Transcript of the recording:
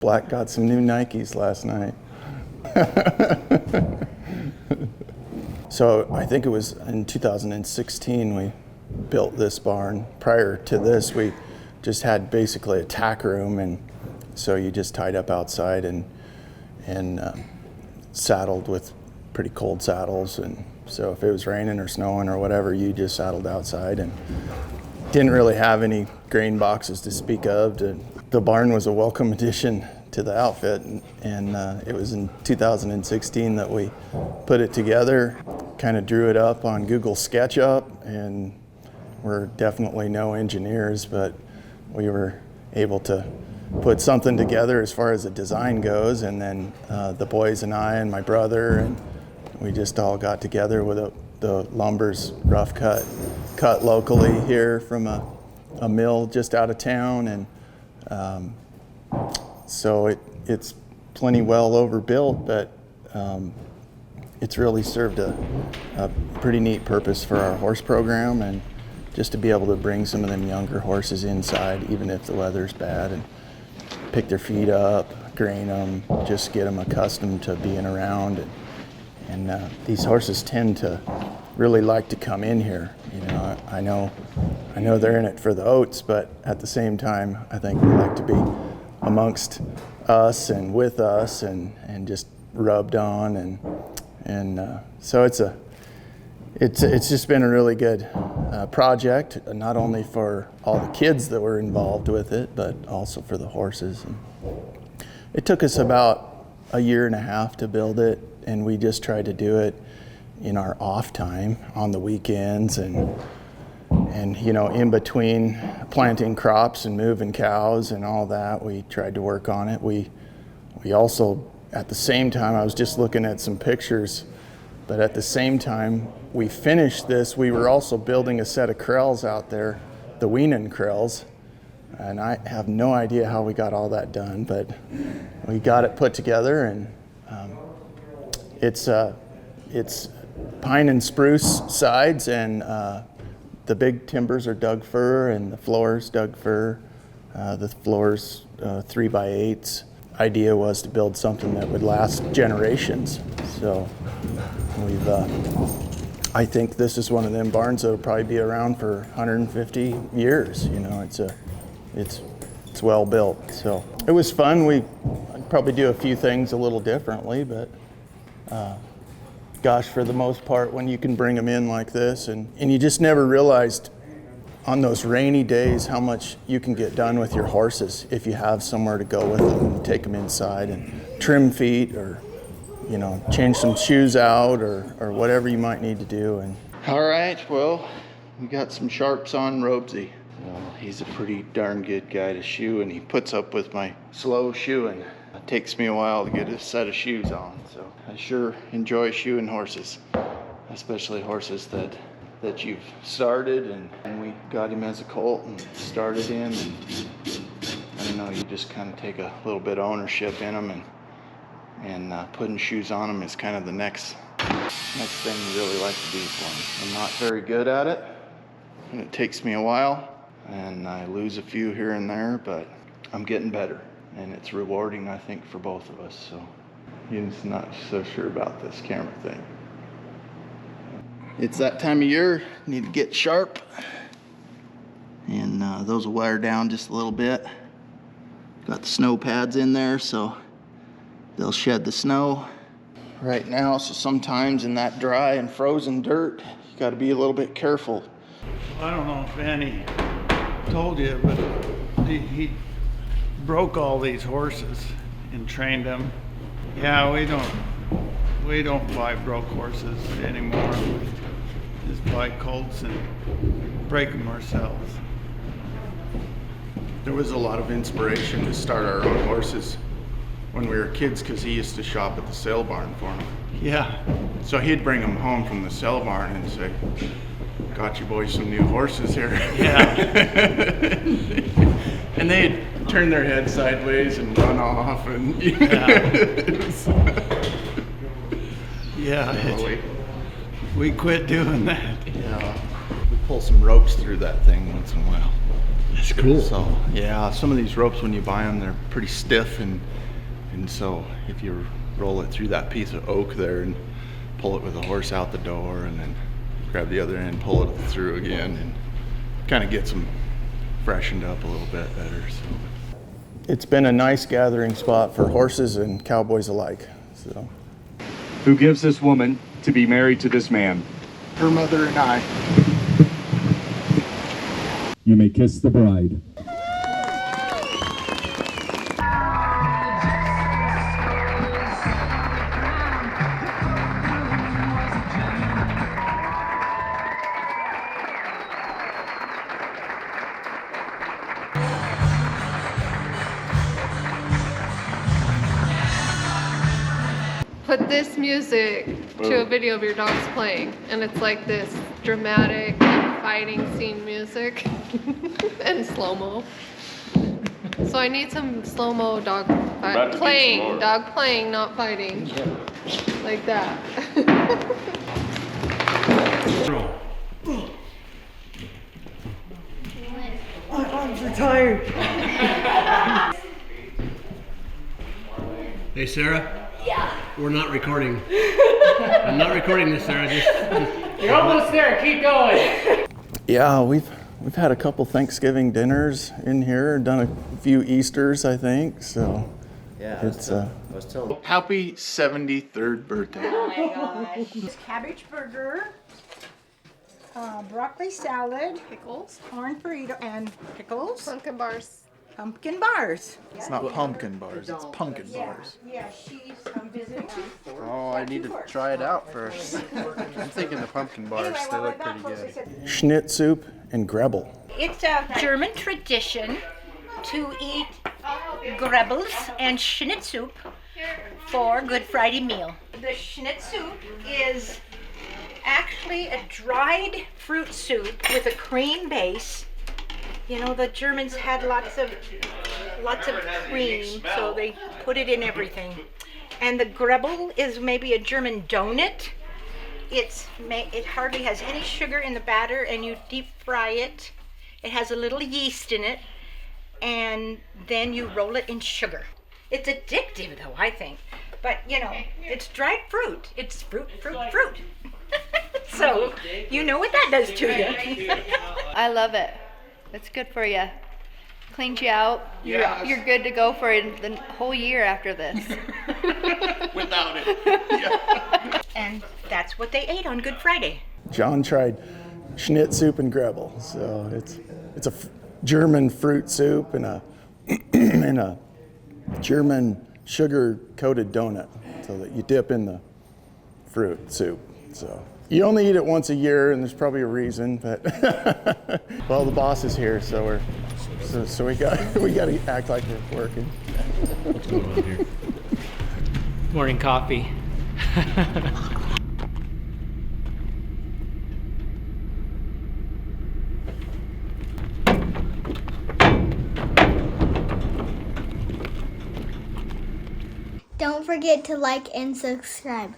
Black got some new Nikes last night. So I think it was in 2016 we built this barn. Prior to this, we just had basically a tack room, and so you just tied up outside and saddled with pretty cold saddles. And so if it was raining or snowing or whatever, you just saddled outside, and didn't really have any grain boxes to speak of. The barn was a welcome addition to the outfit, and it was in 2016 that we put it together, kind of drew it up on Google SketchUp, and we're definitely no engineers, but we were able to put something together as far as the design goes. And then the boys and I and my brother, and we just all got together with the lumber's rough cut locally here from a mill just out of town, and so it's plenty well overbuilt, but it's really served a pretty neat purpose for our horse program, and just to be able to bring some of them younger horses inside, even if the weather's bad, and pick their feet up, grain them, just get them accustomed to being around. And these horses tend to really like to come in here. You know, I know they're in it for the oats, but at the same time, I think they like to be amongst us and with us, and just rubbed on, and so it's just been a really good project, not only for all the kids that were involved with it, but also for the horses. And it took us about a year and a half to build it, and we just tried to do it in our off time on the weekends, and you know, in between planting crops and moving cows and all that, we tried to work on it. We also, at the same time, I was just looking at some pictures, but at the same time we finished this, we were also building a set of krells out there, the weaning krells, and I have no idea how we got all that done, but we got it put together. And it's pine and spruce sides, and the big timbers are doug-fir, and the floors doug-fir. The floors 3x8s. Idea was to build something that would last generations. So I think this is one of them barns that will probably be around for 150 years. You know, it's well built. So it was fun. I'd probably do a few things a little differently, but gosh, for the most part, when you can bring them in like this, and you just never realized on those rainy days how much you can get done with your horses if you have somewhere to go with them and take them inside and trim feet, or you know, change some shoes out, or whatever you might need to do. And all right, well, we got some sharps on Robesy. Well, he's a pretty darn good guy to shoe, and he puts up with my slow shoeing. It takes me a while to get a set of shoes on, so I sure enjoy shoeing horses, especially horses that you've started, and we got him as a colt and started him, and I don't know, you just kind of take a little bit of ownership in them, and putting shoes on them is kind of the next thing you really like to do for them. I'm not very good at it, and it takes me a while, and I lose a few here and there, but I'm getting better, and it's rewarding, I think, for both of us. So Ian's not so sure about this camera thing. It's that time of year, need to get sharp, and those will wear down just a little bit. Got the snow pads in there, so they'll shed the snow right now. So sometimes in that dry and frozen dirt, you got to be a little bit careful. I don't know if Annie told you, but he broke all these horses and trained them. Yeah, we don't buy broke horses anymore. We just buy colts and break them ourselves. There was a lot of inspiration to start our own horses when we were kids, because he used to shop at the sale barn for them. Yeah. So he'd bring them home from the sale barn and say, "Got you boys some new horses here." Yeah. And they'd turn their head sideways and run off, and we quit doing that. Yeah, we pull some ropes through that thing once in a while. That's cool. So yeah, some of these ropes when you buy them, they're pretty stiff, and so if you roll it through that piece of oak there and pull it with the horse out the door, and then grab the other end, pull it through again, and kind of gets them freshened up a little bit better. So it's been a nice gathering spot for horses and cowboys alike. So Who gives this woman to be married to this man? her mother and I. You may kiss the bride. Put this music to a video of your dogs playing, and it's like this dramatic fighting scene music and slow-mo. So I need some slow-mo dog playing, not fighting. Like that. My arms are tired. Hey, Sarah? Yeah. We're not recording. I'm not recording this, Sarah. You're almost there. Keep going. Yeah, we've had a couple Thanksgiving dinners in here, done a few Easters, I think. So Yeah, it's I was telling. happy 73rd birthday. Oh my gosh. Cabbage burger, broccoli salad, Pickles, corn burrito, and pickles, pumpkin bars. pumpkin bars. It's not pumpkin bars, it's pumpkin bars. Yeah, she's visiting us. Oh, I need to try it out first. I'm thinking the pumpkin bars, Anyway, they well, look we're back pretty close. good. Schnitz soup and Grebel. It's a German tradition to eat Grebels and Schnitz soup for Good Friday meal. The Schnitz soup is actually a dried fruit soup with a cream base. You know, the Germans had lots of cream, so they put it in everything. And the Grebel is maybe a German donut. It hardly has any sugar in the batter, and you deep fry it. It has a little yeast in it, and then you roll it in sugar. It's addictive, though, I think. But, you know, it's dried fruit. It's fruit. So, you know what that does to you. I love it. It's good for you. Cleans you out. You're good to go for the whole year after this. Without it. Yeah. And that's what they ate on Good Friday. John tried Schnitz soup and Grebel. So it's a German fruit soup and a and a German sugar-coated donut, so that you dip in the fruit soup. So you only eat it once a year, and there's probably a reason. But well, the boss is here, so we got to act like we're working. What's going on here? Morning coffee. Don't forget to like and subscribe.